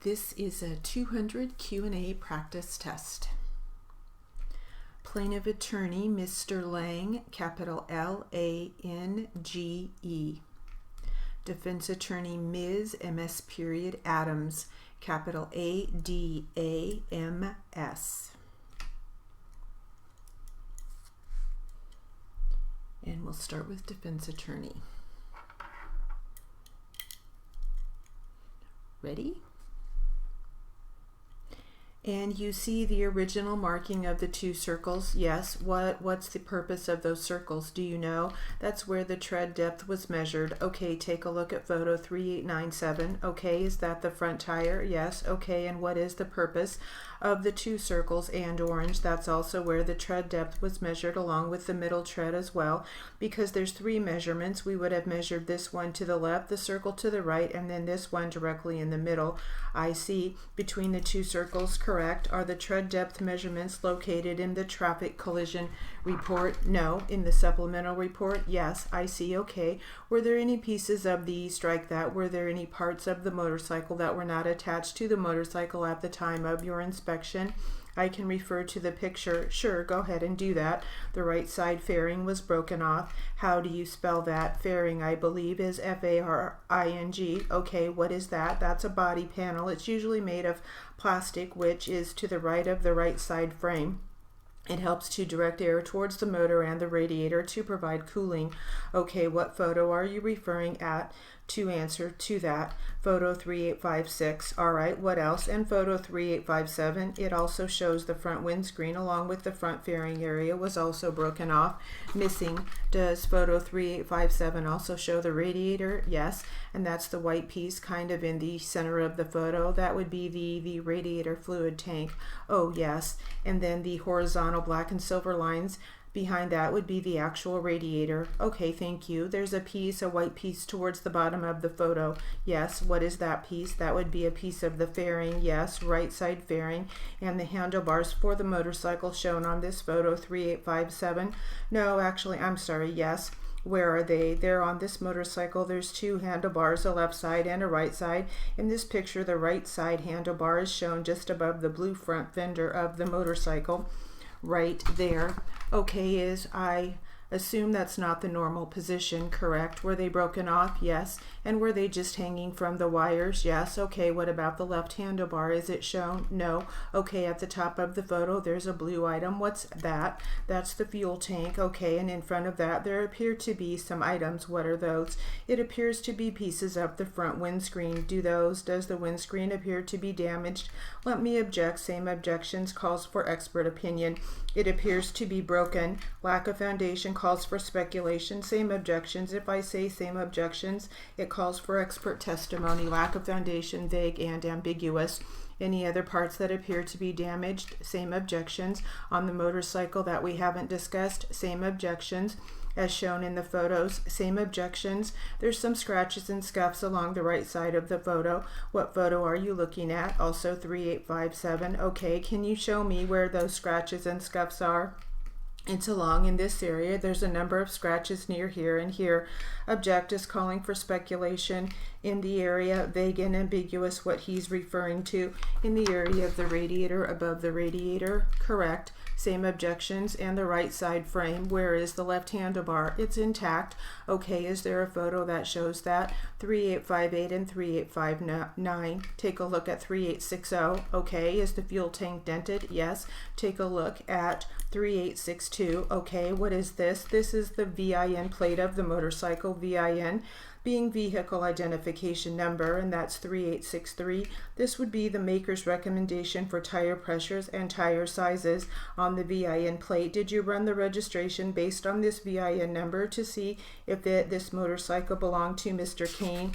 This is a 200 Q&A practice test. Plaintiff attorney, Mr. Lang, capital L-A-N-G-E. Defense attorney, Ms. M.S. period Adams, capital A-D-A-M-S. And we'll start with defense attorney. Ready? And you see the original marking of the two circles. Yes, what's the purpose of those circles? Do you know? That's where the tread depth was measured. Okay, take a look at photo 3897. Okay, is that the front tire? Yes. Okay, and what is the purpose of the two circles and orange? That's also where the tread depth was measured along with the middle tread as well. Because there's three measurements, we would have measured this one to the left, the circle to the right, and then this one directly in the middle. I see. Between the two circles, correct. Are the tread depth measurements located in the traffic collision report? No. In the supplemental report? Yes. I see. Okay. Were there any pieces of the strike that? Were there any parts of the motorcycle that were not attached to the motorcycle at the time of your inspection? I can refer to the picture. Sure, go ahead and do that. The right side fairing was broken off. How do you spell that? Fairing, I believe, is F-A-R-I-N-G. Okay, what is that? That's a body panel. It's usually made of plastic, which is to the right of the right side frame. It helps to direct air towards the motor and the radiator to provide cooling. Okay, what photo are you referring at to answer to that? Photo 3856. All right, what else? And photo 3857, it also shows the front windscreen along with the front fairing area was also broken off. Missing, does photo 3857 also show the radiator? Yes, and that's the white piece kind of in the center of the photo. That would be the radiator fluid tank. Oh, yes, and then the horizontal black and silver lines behind that would be the actual radiator. Okay, thank you. There's a piece, a white piece towards the bottom of the photo. Yes, what is that piece? That would be a piece of the fairing. Yes, right side fairing. And the handlebars for the motorcycle shown on this photo 3857. No, actually, I'm sorry, yes. Where are they? They're on this motorcycle. There's two handlebars, a left side and a right side. In this picture, the right side handlebar is shown just above the blue front fender of the motorcycle. Right there. Okay, I assume that's not the normal position, correct? Were they broken off? Yes. And were they just hanging from the wires? Yes. Okay, what about the left handlebar? Is it shown? No. Okay, at the top of the photo, there's a blue item. What's that? That's the fuel tank. Okay, and in front of that, there appear to be some items. What are those? It appears to be pieces of the front windscreen. Does the windscreen appear to be damaged? Let me object. Same objections calls for expert opinion. It appears to be broken. Lack of foundation calls for speculation. Same objections. If I say same objections, it calls for expert testimony. Lack of foundation, vague and ambiguous. Any other parts that appear to be damaged? Same objections. On the motorcycle that we haven't discussed, same objections. As shown in the photos, same objections. There's some scratches and scuffs along the right side of the photo. What photo are you looking at? Also 3857. Okay, can you show me where those scratches and scuffs are? It's along in this area. There's a number of scratches near here and here. Object is calling for speculation in the area, vague and ambiguous, what he's referring to. In the area of the radiator, above the radiator, correct. Same objections. And the right side frame, where is the left handlebar? It's intact. Okay, is there a photo that shows that? 3858 and 3859. Take a look at 3860. Okay, is the fuel tank dented? Yes. Take a look at 3862. Okay, what is this? This is the VIN plate of the motorcycle, VIN being vehicle identification number, and that's 3863. This would be the maker's recommendation for tire pressures and tire sizes on the VIN plate. Did you run the registration based on this VIN number to see if this motorcycle belonged to Mr. Kane?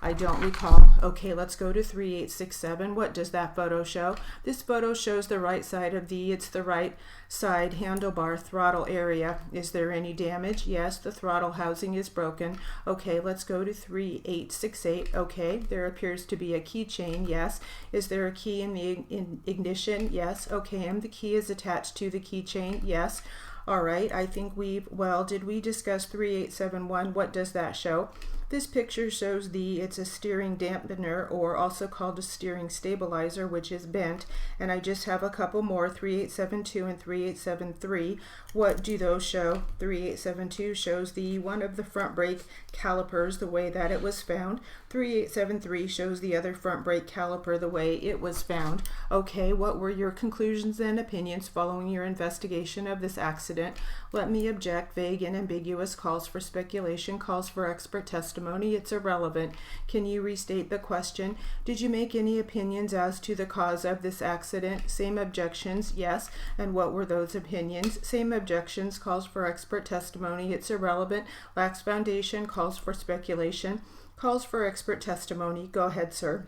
I don't recall. Okay, let's go to 3867. What does that photo show? This photo shows the right side of it's the right side handlebar throttle area. Is there any damage? Yes, the throttle housing is broken. Okay, let's go to 3868. Okay, there appears to be a keychain. Yes. Is there a key in the ignition? Yes. Okay, and the key is attached to the keychain. Yes. All right, I think did we discuss 3871? What does that show? This picture shows it's a steering dampener, or also called a steering stabilizer, which is bent. And I just have a couple more, 3872 and 3873. What do those show? 3872 shows the one of the front brake calipers the way that it was found. 3873 shows the other front brake caliper the way it was found. Okay, what were your conclusions and opinions following your investigation of this accident? Let me object. Vague and ambiguous, calls for speculation, calls for expert testimony. It's irrelevant. Can you restate the question? Did you make any opinions as to the cause of this accident? Same objections, yes. And what were those opinions? Same objections, calls for expert testimony. It's irrelevant. Lacks foundation, calls for speculation, calls for expert testimony. Go ahead, sir.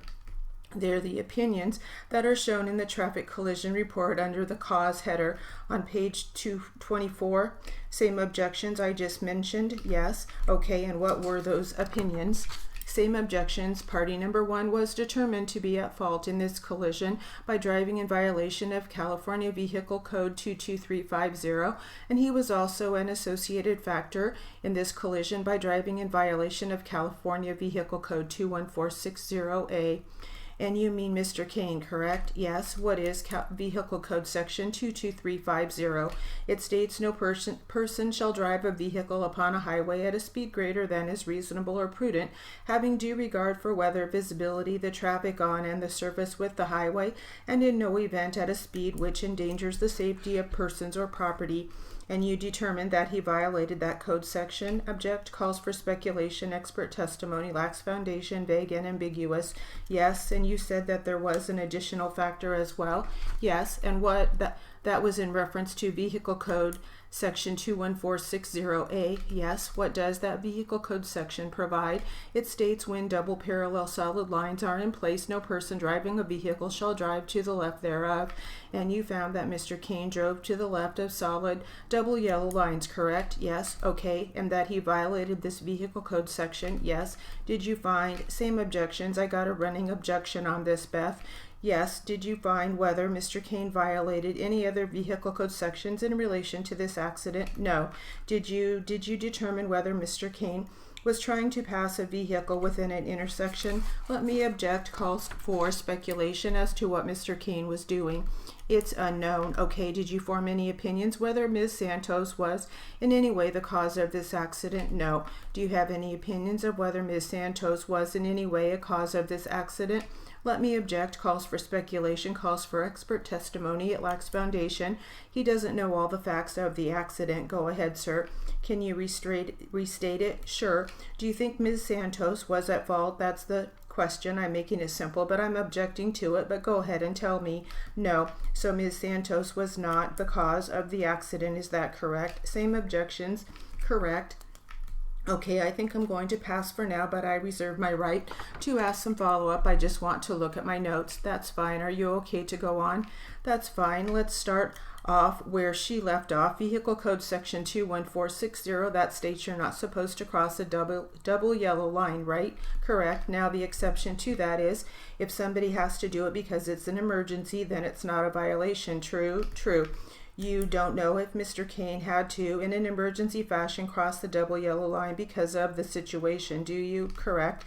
They're the opinions that are shown in the traffic collision report under the cause header on page 224. Same objections I just mentioned, yes. Okay, and what were those opinions? Same objections. Party number 1 was determined to be at fault in this collision by driving in violation of California Vehicle Code 22350, and he was also an associated factor in this collision by driving in violation of California Vehicle Code 21460A. And you mean Mr. Kane, correct? Yes. What is Vehicle Code Section 22350? It states no person shall drive a vehicle upon a highway at a speed greater than is reasonable or prudent, having due regard for weather, visibility, the traffic on and the surface with the highway, and in no event at a speed which endangers the safety of persons or property. And you determined that he violated that code section. Object, calls for speculation, expert testimony, lacks foundation, vague and ambiguous. Yes. And you said that there was an additional factor as well. Yes. And what that was in reference to Vehicle Code Section 21460A. Yes. What does that Vehicle Code section provide? It states when double parallel solid lines are in place, no person driving a vehicle shall drive to the left thereof. And you found that Mr. Kane drove to the left of solid double yellow lines, correct? Yes. Okay. And that he violated this Vehicle Code section? Yes. Did you find? Same objections. I got a running objection on this, Beth. Yes. Did you find whether Mr. Kane violated any other Vehicle Code sections in relation to this accident? No. Did you determine whether Mr. Kane was trying to pass a vehicle within an intersection? Let me object. Calls for speculation as to what Mr. Kane was doing. It's unknown. Okay, did you form any opinions whether Ms. Santos was in any way the cause of this accident? No. Do you have any opinions of whether Ms. Santos was in any way a cause of this accident? Let me object. Calls for speculation, calls for expert testimony. It lacks foundation. He doesn't know all the facts of the accident. Go ahead, sir. Can you restate it? Sure. Do you think Ms. Santos was at fault? That's the question. I'm making it simple, but I'm objecting to it. But go ahead and tell me. No. So Ms. Santos was not the cause of the accident. Is that correct? Same objections. Correct. Okay, I think I'm going to pass for now, but I reserve my right to ask some follow-up. I just want to look at my notes. That's fine. Are you okay to go on? That's fine. Let's start off where she left off. Vehicle Code Section 21460, that states you're not supposed to cross a double yellow line, right? Correct. Now the exception to that is if somebody has to do it because it's an emergency, then it's not a violation. True? True. You don't know if Mr. Kane had to, in an emergency fashion, cross the double yellow line because of the situation, do you? Correct.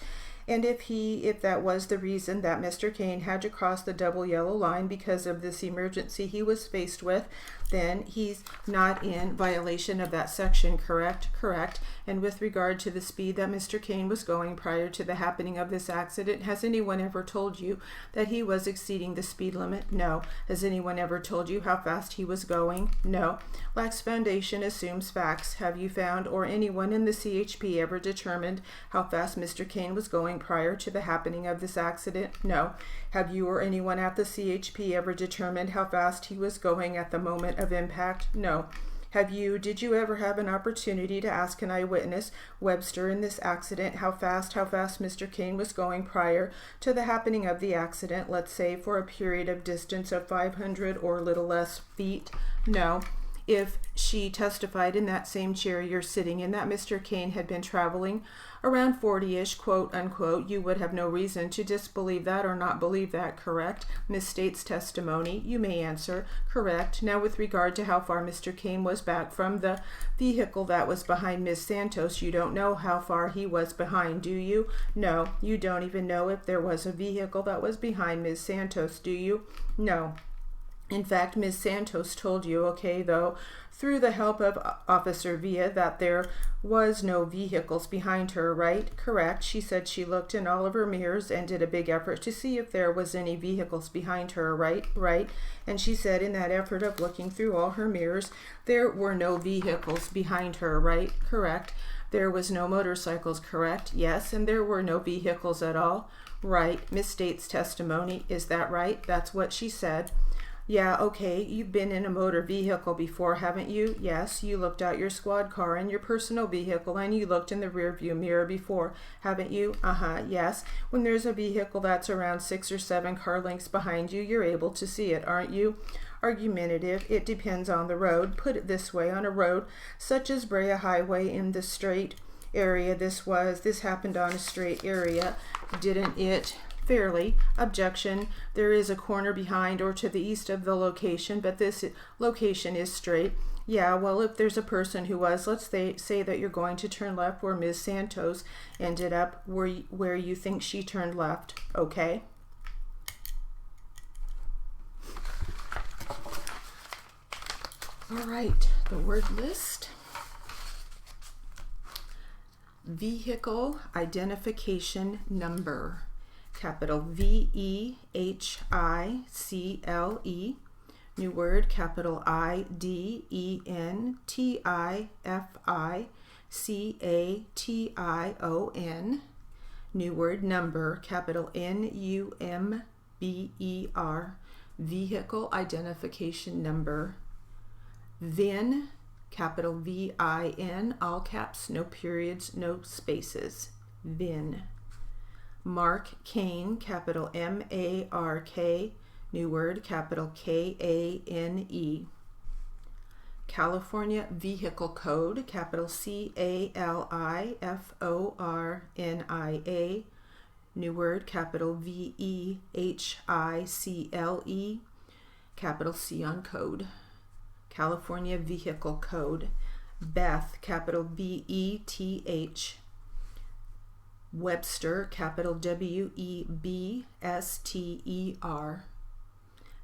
And if that was the reason that Mr. Kane had to cross the double yellow line because of this emergency he was faced with, then he's not in violation of that section, correct? Correct. And with regard to the speed that Mr. Kane was going prior to the happening of this accident, has anyone ever told you that he was exceeding the speed limit? No. Has anyone ever told you how fast he was going? No. Lacks foundation, assumes facts. Have you found or anyone in the CHP ever determined how fast Mr. Kane was going prior to the happening of this accident? No. Have you or anyone at the CHP ever determined how fast he was going at the moment of impact? No. Did you ever have an opportunity to ask an eyewitness, Webster, in this accident, how fast Mr. Kane was going prior to the happening of the accident, let's say for a period of distance of 500 or little less feet? No. if she testified in that same chair you're sitting in that Mr. Kane had been traveling around 40-ish, quote unquote, you would have no reason to disbelieve that or not believe that, correct? Misstates testimony. You may answer, correct. Now with regard to how far Mr. Kane was back from the vehicle that was behind Ms. Santos, you don't know how far he was behind, do you? No, you don't even know if there was a vehicle that was behind Ms. Santos, do you? No. In fact, Ms. Santos told you, okay, though, through the help of Officer Villa, that there was no vehicles behind her, right? Correct. She said she looked in all of her mirrors and did a big effort to see if there was any vehicles behind her, right? Right. And she said in that effort of looking through all her mirrors, there were no vehicles behind her, right? Correct. There was no motorcycles, correct? Yes. And there were no vehicles at all, right? Misstates testimony. Is that right? That's what she said. Yeah, okay, you've been in a motor vehicle before, haven't you? Yes, you looked out your squad car and your personal vehicle, and you looked in the rear view mirror before, haven't you? Yes. When there's a vehicle that's around 6 or 7 car lengths behind you, you're able to see it, aren't you? Argumentative. It depends on the road. Put it this way, on a road such as Brea Highway in the straight area, this happened on a straight area, didn't it? Fairly. Objection. There is a corner behind or to the east of the location, but this location is straight. Yeah, well, if there's a person who was, let's say that you're going to turn left where Ms. Santos ended up, where you think she turned left. Okay? All right, the word list. Vehicle identification number. Capital VEHICLE, new word, capital IDENTIFICATION, new word, number, capital NUMBER, vehicle identification number. VIN, capital VIN, all caps, no periods, no spaces, VIN. Mark Kane, capital MARK, new word, capital KANE. California Vehicle Code, capital CALIFORNIA, new word, capital VEHICLE, capital C on code. California Vehicle Code. Beth, capital BETH. Webster, capital WEBSTER.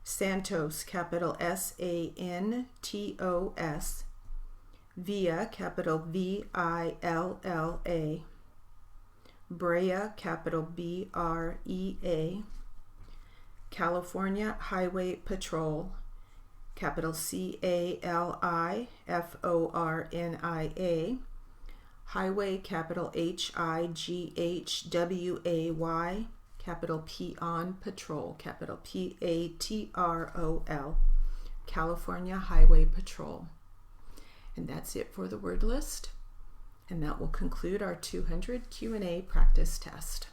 Santos, capital SANTOS. Villa, capital VILLA. Brea, capital BREA. California Highway Patrol, capital CALIFORNIA. Highway, capital HIGHWAY, capital P on Patrol, capital PATROL. California Highway Patrol. And that's it for the word list. And that will conclude our 200 Q&A practice test.